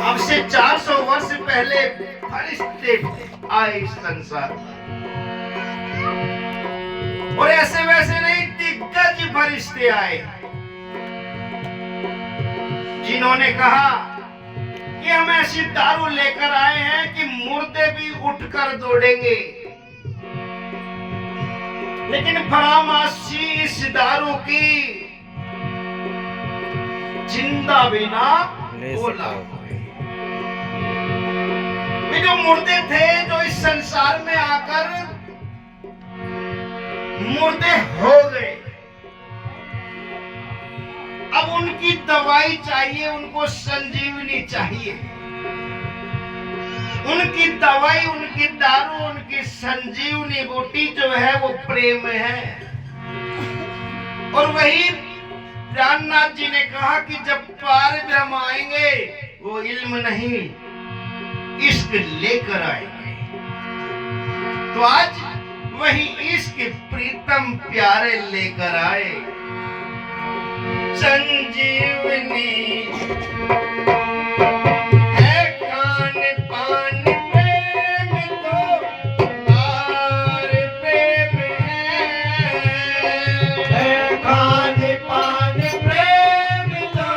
अब से 400 वर्ष पहले फरिश्ते आए इस संसार और ऐसे वैसे नहीं, दिग्गज फरिश्ते आए जिन्होंने कहा कि हम ऐसी दारू लेकर आए हैं कि मुर्दे भी उठकर दौड़ेंगे। लेकिन फरामाशी इस दारू की जिंदा बिना बोला। वे जो मुर्दे थे, जो इस संसार में आकर मुर्दे हो गए, अब उनकी दवाई चाहिए, उनको संजीवनी चाहिए। उनकी दवाई, उनकी दारू, उनकी संजीवनी बूटी जो है वो प्रेम है। और वही प्राणनाथ जी ने कहा कि जब पार ब्रह्म आएंगे वो इल्म नहीं इश्क लेकर आएंगे। तो आज वही इश्क प्रीतम प्यारे लेकर आए संजीवनी है। कान पान प्रेम तो पार प्रेम है। कान पान प्रेम तो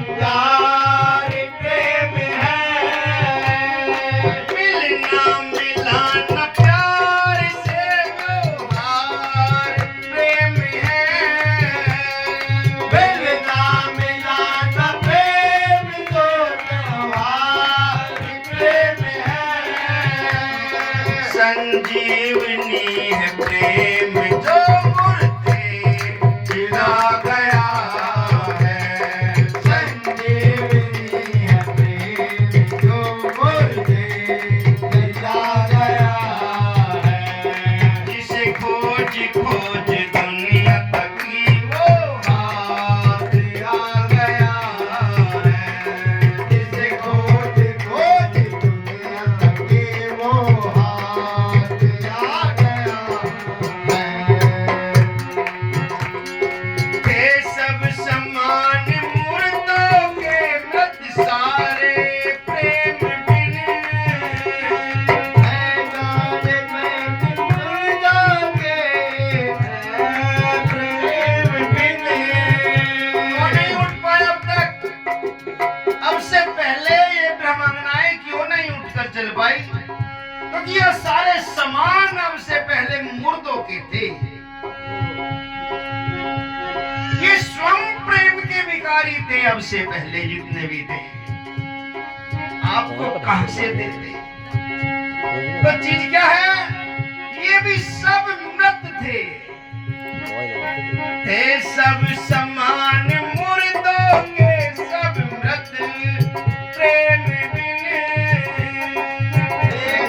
प्यार प्रेम है। मिलना मिलाना प्यार से व्यवहार प्रेम है। मिलना मिलाना प्रेम तो व्यवहार प्रेम है। संजीवनी है प्रेम जो मुर्दे जिला गया है। संजीवनी है प्रेम जो मुर्दे जिला गया है। जिसे खोज खोज दुनिया तक की वो हाथ आ गया है। जिसे खोज खोज दुनिया तक की वो हाथ आ गया है। ये सब समान मुर्दों के मृत सारे प्रेम बिन है। गाने में मुर्दों के प्रेम बिन वो नहीं उठ पाए अब तक। अब से पहले ये ब्रह्मांगनाएं क्यों नहीं उठकर चल पाई? क्योंकि ये सारे समान अब से पहले मुर्दों के थे। ये स्वयं प्रेम के भिखारी थे अब से पहले जितने भी थे। आपको कहां से देते? तो चीज क्या है? ये भी सब मृत थे। थे सब समान मुर्दों के सब मृत प्रेम बिन।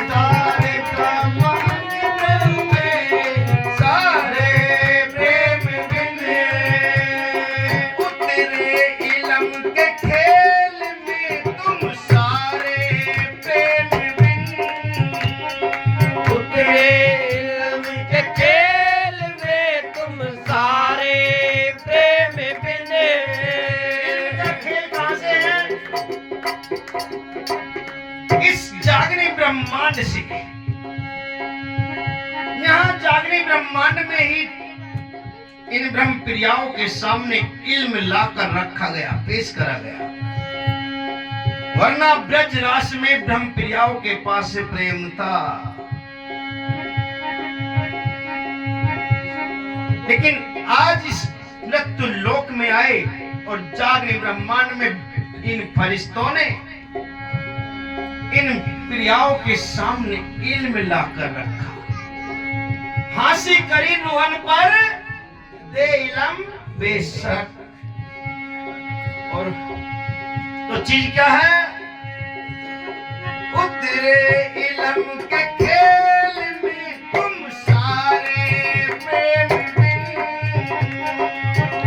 सारे समान में सारे प्रेम बिन। उतरे इलम के खेल में तुम सारे प्रेम बिन। उतरे इलम के खेल में तुम सारे प्रेम बिन। इनका खेल कहां से है? इस जागनी ब्रह्मांड से। यहाँ जागनी ब्रह्मांड में ही इन ब्रह्म प्रियाओं के सामने इल्म लाकर रखा गया, पेश करा गया। वरना ब्रज रास में ब्रह्म प्रियाओं के पास से प्रेम था। लेकिन आज इस मृत्यु लोक में आए और जागने ब्रह्मांड में इन फरिश्तों ने इन प्रियाओं के सामने इल्म लाकर रखा। हांसी करी रोहन पर दे इलम बेशक। और तो चीज क्या है? उतरे इलम के खेल में तुम सारे प्रेम बिन।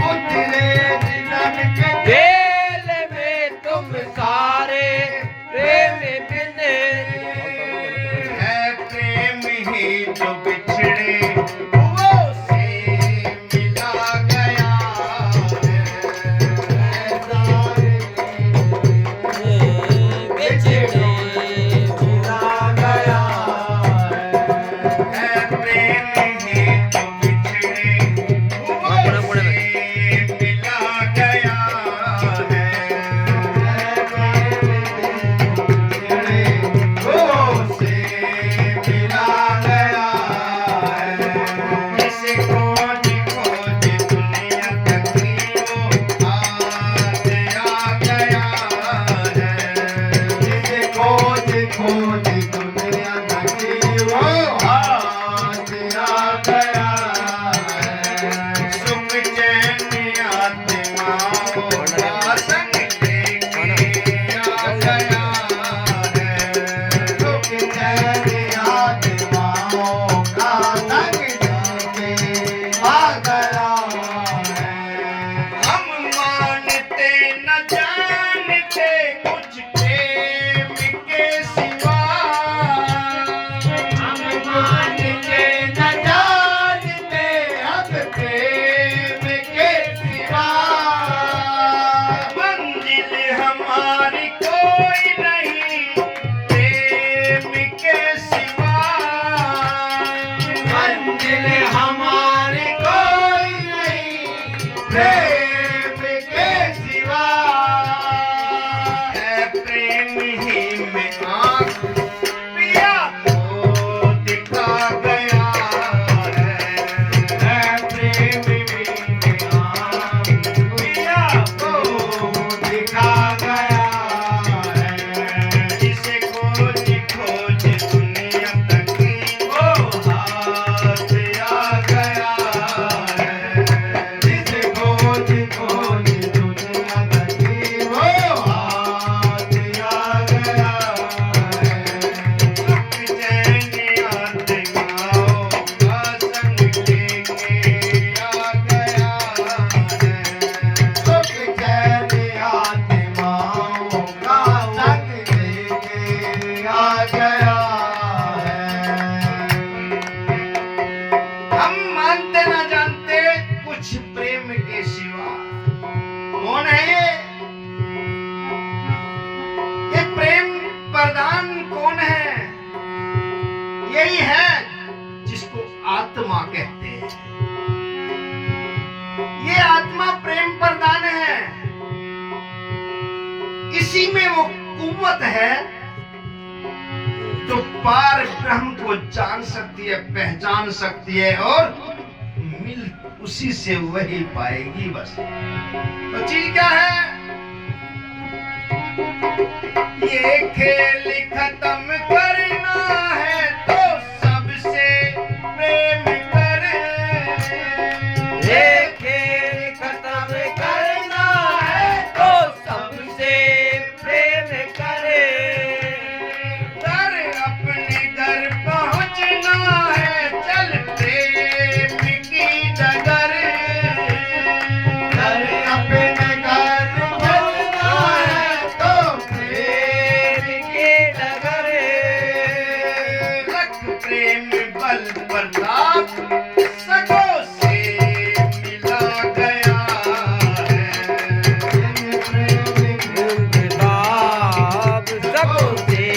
उतरे इलम के खेल न जानते कुछ प्रेम के सिवा, हम मानते न जानते अब प्रेम के सिवा, मंजिल हमारी कोई नहीं प्रेम के सिवा, मंजिल हमारी कोई नहीं प्रेम के सिवा, है प्रेम ही में आँख पिया को दिखा गया है प्रेम में आँख पिया को दिखा गया है, जिसे खोज खोज दुनिया तक ओ हाथ आ गया है, जिसे खोज खोज दुनिया तक वो हाथ आ गया है, सुख चैन आत्माओं का संग लेके आ गया है। सुख चैन आत्माओं का संग लेके आ गया है। हम मानते ना जानते कुछ प्रेम के सिवा। कौन है ये प्रेम प्रदान कौन है? यही है जिसको आत्मा कहते हैं। ये आत्मा प्रेम प्रदान है। इसी में वो कुव्वत है जो पार ब्रह्म को जान सकती है, पहचान सकती है और मिल उसी से वही पाएगी। बस तो चीज क्या है? ये खेल खत्म करना है तो सबसे प्रेम कर, ये खेल खत्म करना है तो सबसे प्रेम करे, घर अपने घर पहुंचना है चल प्रेम की डगर, घर अपने घर चलना है तो प्रेम के डगरे, रख प्रेम बल प्रताप सगों से मिला गया है। बाप सबों से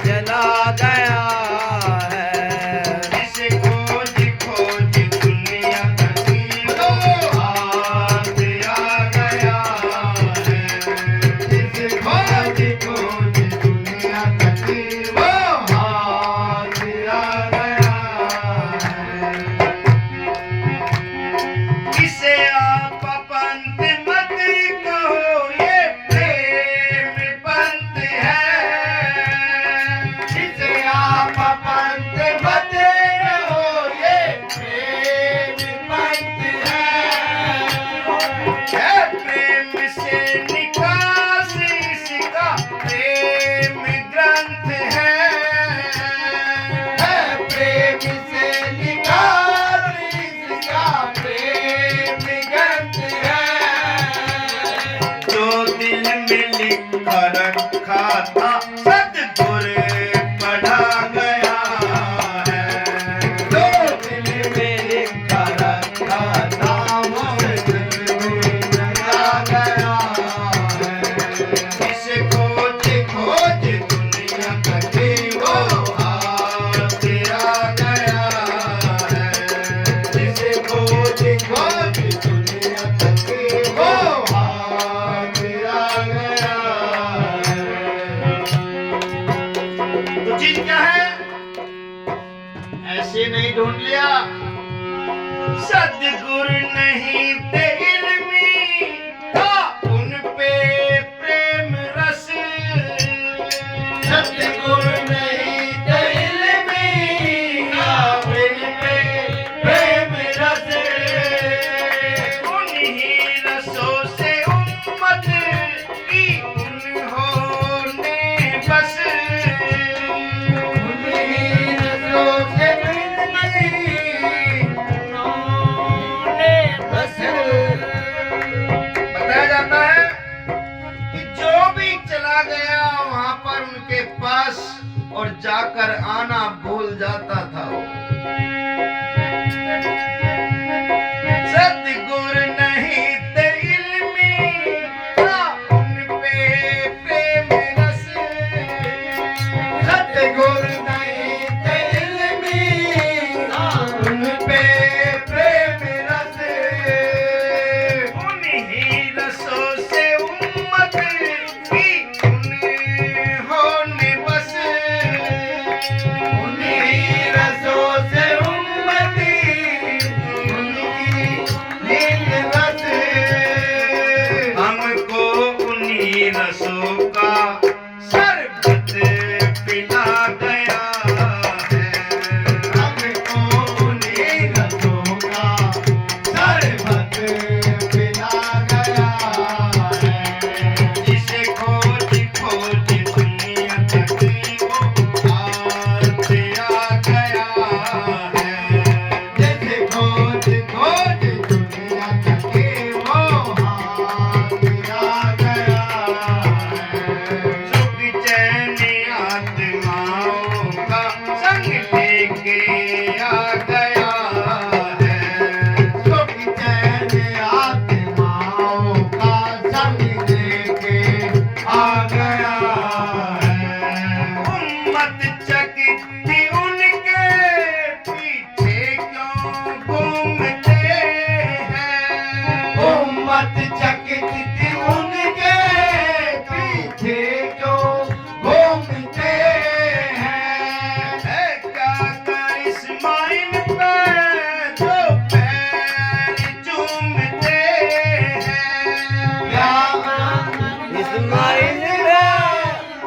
जला गया है, जिसे खोज खोज दुनिया तक वो हाथ आ गया है। जिसे खोज खोज दुनिया तक वो हाथ आ गया है। इसे आप पंथ मत कहो ये प्रेम पंथ है, जिसे आप पंथ मत रहो ये प्रेम पंथ है, प्रेम से निकास इसका प्रेम ग्रंथ है। प्रेम से निकाल इसका प्रेम ग्रंथ है, जो दिल में लिखा रखा था सतगुर पढ़ा गया है। जो दिल में लिखा रखा था वो दिल में जला गया है, जिसे खोज खोज दुनिया तक वो हाथ आ गया है। जिसे खोज खोज दुनिया तक वो हाथ आ गया है। तो चीज क्या है? ऐसे नहीं ढूंढ लिया। सदगुरु नहीं थे इल्मी था उन पे प्रेम रस, सतगुरु नहीं थे इल्मी था उन पे प्रेम रस, उन्हीं रसों से उम्मत की उन्होंने बस, उन्हीं रसों से मिलती उन्होंने बस, पास और जाकर आना भूल जाता था वो। सतगुरु नहीं ते इल्मी था उन पे प्रेम रस। सतगुरु नहीं ते इल्मी था उन पे प्रेम रस। उन्हीं रसों से उम्मत की उन्होंने बस। उन्हीं रसों से उम्मती उनकी नील रस। हमको उन्हीं रसों का शरबत पिला गया है। हमको उन्हीं रसों का शरबत पिला गया है। जिसे खोज खोज दुनिया तक वो हाथ आ गया है। जैसे खोज खोज दुनिया तक वो हाथ आ गया है। सुख चैन आत्माओं का संग लेके आ गया है। सुख चैन आत्माओं का संग लेके आ गया है। उम्मत चकित थी उनके पीछे क्यों घूमते हैं। उम्मत चकित थी उनके पीछे जो घूमते हैं। है क्या करिश्मा इन पे जो पैर चूमते हैं। क्या इस्माइल में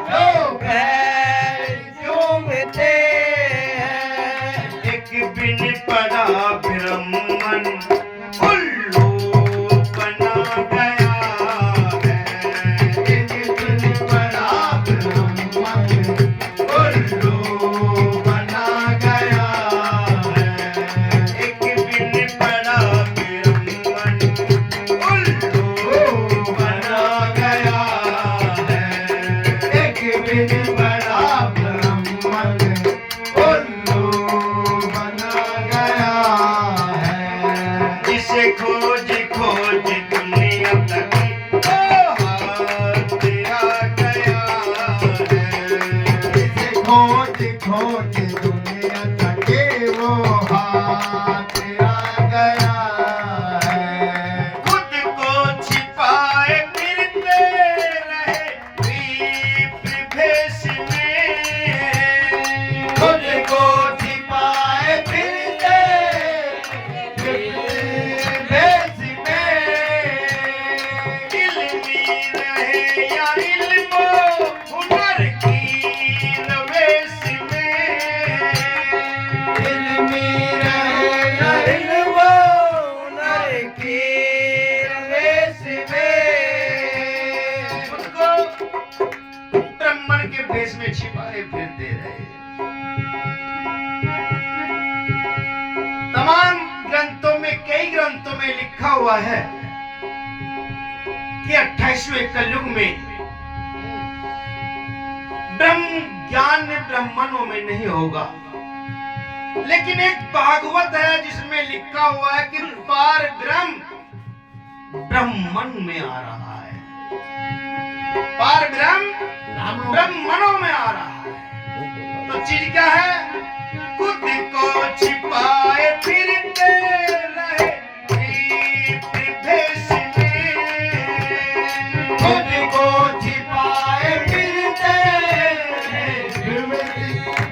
जो पैर चूमते हैं। एक बिन पड़ा ब्रह्मन उल्लू बना गया है। एक दिन बड़ा ब्रह्मन उल्लू बना गया है। एक बिन पड़ा ब्रह्मन उल्लू बना गया है। एक दिन बड़ा ब्रह्मन उल्लू बना गया है। जिसे खोज खोज दुनिया तक वो हाथ आ गया है। जिसे खोज खोज दुनिया तक वो हाथ आ गया है। खुद को छिपाए फिरते रहे दीप भेष में। खुद को छिपाए फिरते भेष में। इल्मी रहे या इल्मो हुनर की रवेश में। इल्मी रहे या इल्मो हुनर की रवेश में। उनको ब्राह्मण के भेष में छिपाए फिरते रहे। तमाम ग्रंथों में कई ग्रंथों में लिखा हुआ है कि 28वें कलयुग में ब्रह्म ज्ञान ब्राह्मणों में नहीं होगा। लेकिन एक भागवत है जिसमें लिखा हुआ है कि पार ब्रह्म ब्राह्मण में आ रहा है। पार ब्रह्म ब्राह्मणों में आ रहा है। तो चीज क्या है? खुद को छिपाए फिरते रहे दीप भेष में। खुद को छिपाए फिरते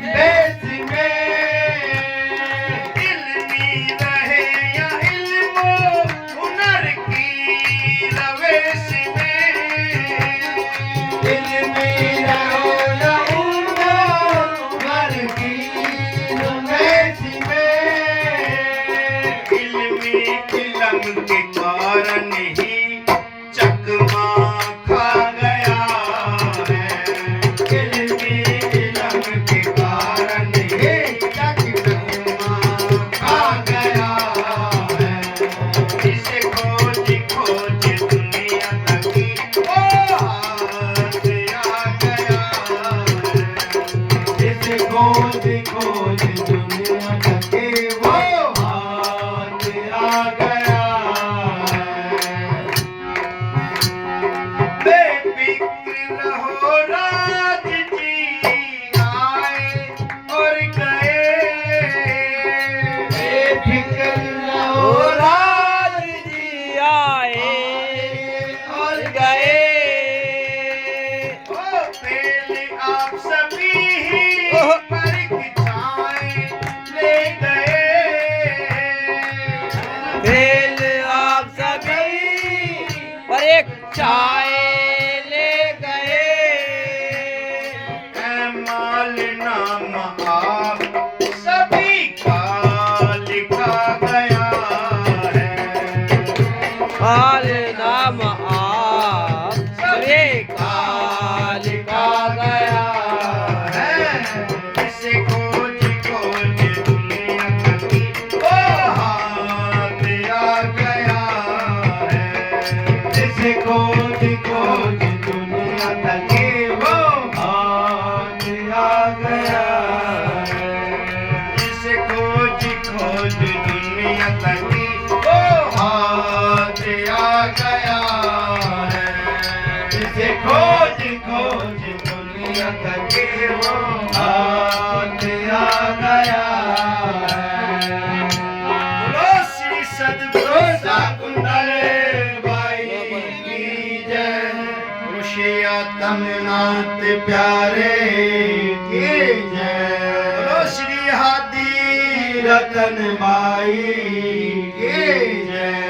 भेष में। इल्मी रहे या इल्मो हुनर की रवेश में। इल्मी रहो या इल्मो हुनर की रवेश में। आए ले गए माल नाम आप सभी का लिखा गया है। हाल नाम आप सभी का लिखा गया है। इसे खोज खोज दुनिया की वो हाथ आ गया है। इसे खोज खोज दुनिया तक वो हाथ आ गया है। इसे खोज खोज दुनिया तक वो हाथ आ गया है। इसे खोज खोज दुनिया तक वो हाथ आ गया है। बोलो श्री सद्गुरु शाकुंतल भाई की जय। ऋषियातमनाथ प्यारे की जय। बोलो श्री हादी रतन भाई की जय।